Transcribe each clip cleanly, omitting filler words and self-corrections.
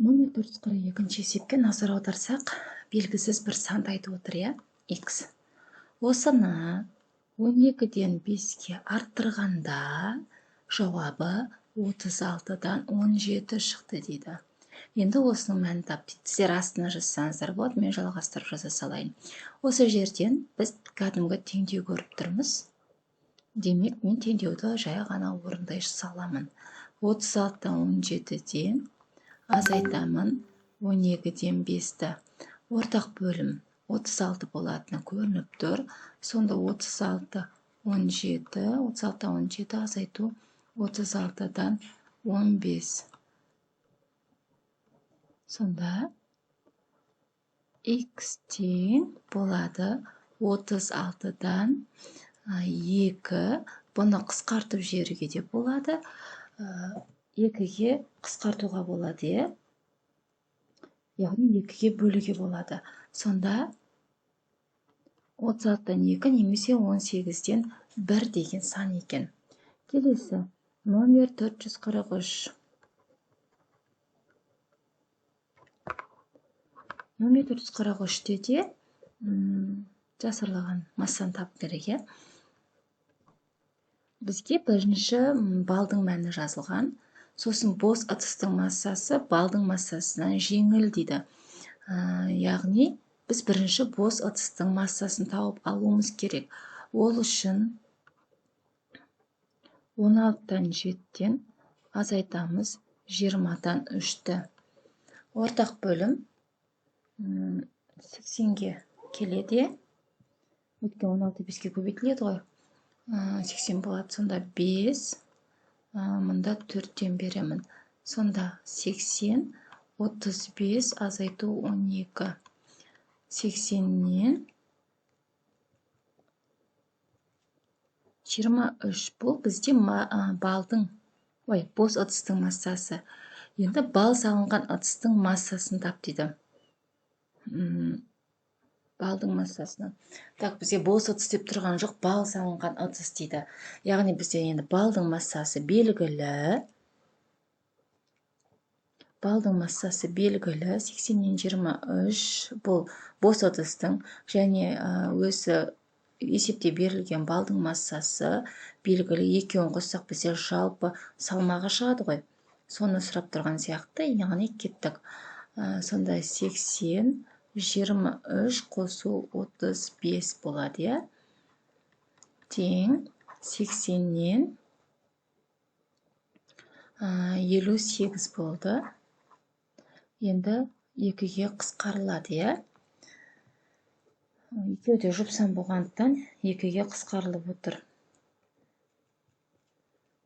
Номер 442 есепке назар аударсақ, белгісіз бір санды айтып отыр, иә, x. Осыны 12-ден 5-ке арттырғанда жауабы 36-дан 17 шықты дейді. Енді осының мәнін тап дейді. Сіздер астына жазсаңыздар болады, мен жалғастырып жаза салайын. Осы жерден біз кәдімгі теңдеу көріп тұрмыз. Демек, мен теңдеуді жай ғана орындай саламын. 36-дан 17-ден азайтамын 12-ден 5-ті. Ортақ бөлім 36 болатыны көрініп тұр. Сонда 36, 17, 36-дан 17 азайту 36-дан 15. Сонда x тең болады 36-дан 2. Бұны қысқартып жіберуге де болады. 2-ге қысқартуға болады, е? Яғни 2-ге бөлуге болады. Сонда 36-дан 2 немесе 18-ден 1 деген сан екен. Келесі, номер 443. Номер 443-те де жасырлаған массаны тап керек, е? Бізге бірінші балдың мәні жазылған. Сосын бос ыдыстың массасы балдың массасынан жеңіл дейді. Яғни, біз бірінші бос ыдыстың массасын тауып алуымыз керек. Ол үшін 16-дан 7-тен азайтамыз 20-дан 3-ті. Ортақ бөлім 80-ге келеді. Өткен 16 5-ке көбейтіледі ғой. 80 болады. Сонда 5, мұнда 4-тен беремін. Сонда 80, 35 азайту 12. 80-нен 23. Бұл бізде балдың, бос ыдыстың массасы. Енді бал салынған ыдыстың массасын тап дейді. Балдың массасынан. Так, бізге бос ыдыс деп тұрған жоқ, бал салынған ыдыс дейді. Яғни бізде енді балдың массасы белгілі. Балдың массасы белгілі. 80-нен 23 бұл бос ыдыстың және өзі есепте берілген балдың массасы белгілі. Екеуін қоссақ бізде жалпы салмағы шығады ғой. Соны сұрап тұрған сияқты, яғни кеттік. Сонда 80, 23 қосу 35 болады, я? Тең 80-нен 58 болды. Енді 2-ге қысқарылады, я? Екеуі де жұпсан болғандықтан 2-ге қысқарылып отыр.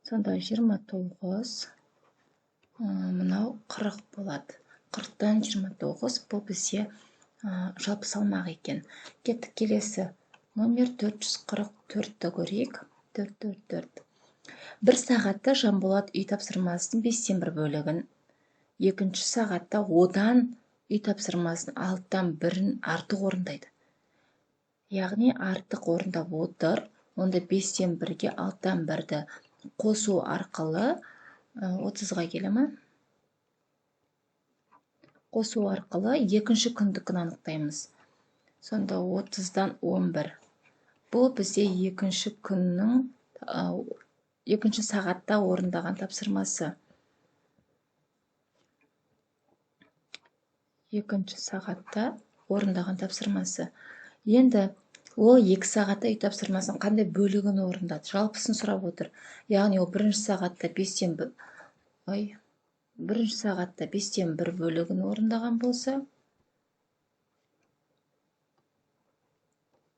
Сонда 29, мынау 40 болады. 40-тан 29 бұл бізде жалпы салмақ екен. Кеттік келесі. Номер 444-ті көрейік. 444. Бір сағатта Жанболат үй тапсырмасының 5-тен 1 бөлігін, екінші сағатта одан үй тапсырмасының 6-тан 1-ін артық орындайды. Яғни артық орындап отыр. Онда 5-тен 1-ге 6-тан 1-ді қосу арқылы 30-ға келемі? Қосу арқылы екінші күндікін анықтаймыз. Сонда 30-дан 11. Бұл бізде екінші күннің, екінші сағатта орындаған тапсырмасы. Екінші сағатта орындаған тапсырмасы. Енді ол 2 сағатта үй тапсырмасын қандай бөлігін орындады? Жалпысын сұрап отыр. Яғни ол бірінші сағатта 5-тен 1 бөлігін орындаған болса,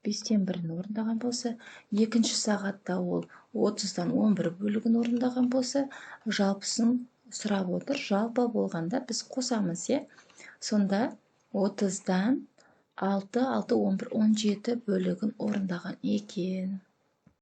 5-тен 1-ін орындаған болса, екінші сағатта ол 30-дан 11 бөлігін орындаған болса, жалпысын сұрап отыр. Жалпы болғанда біз қосамыз, е? Сонда 30-дан 6, 11, 17 бөлігін орындаған екен.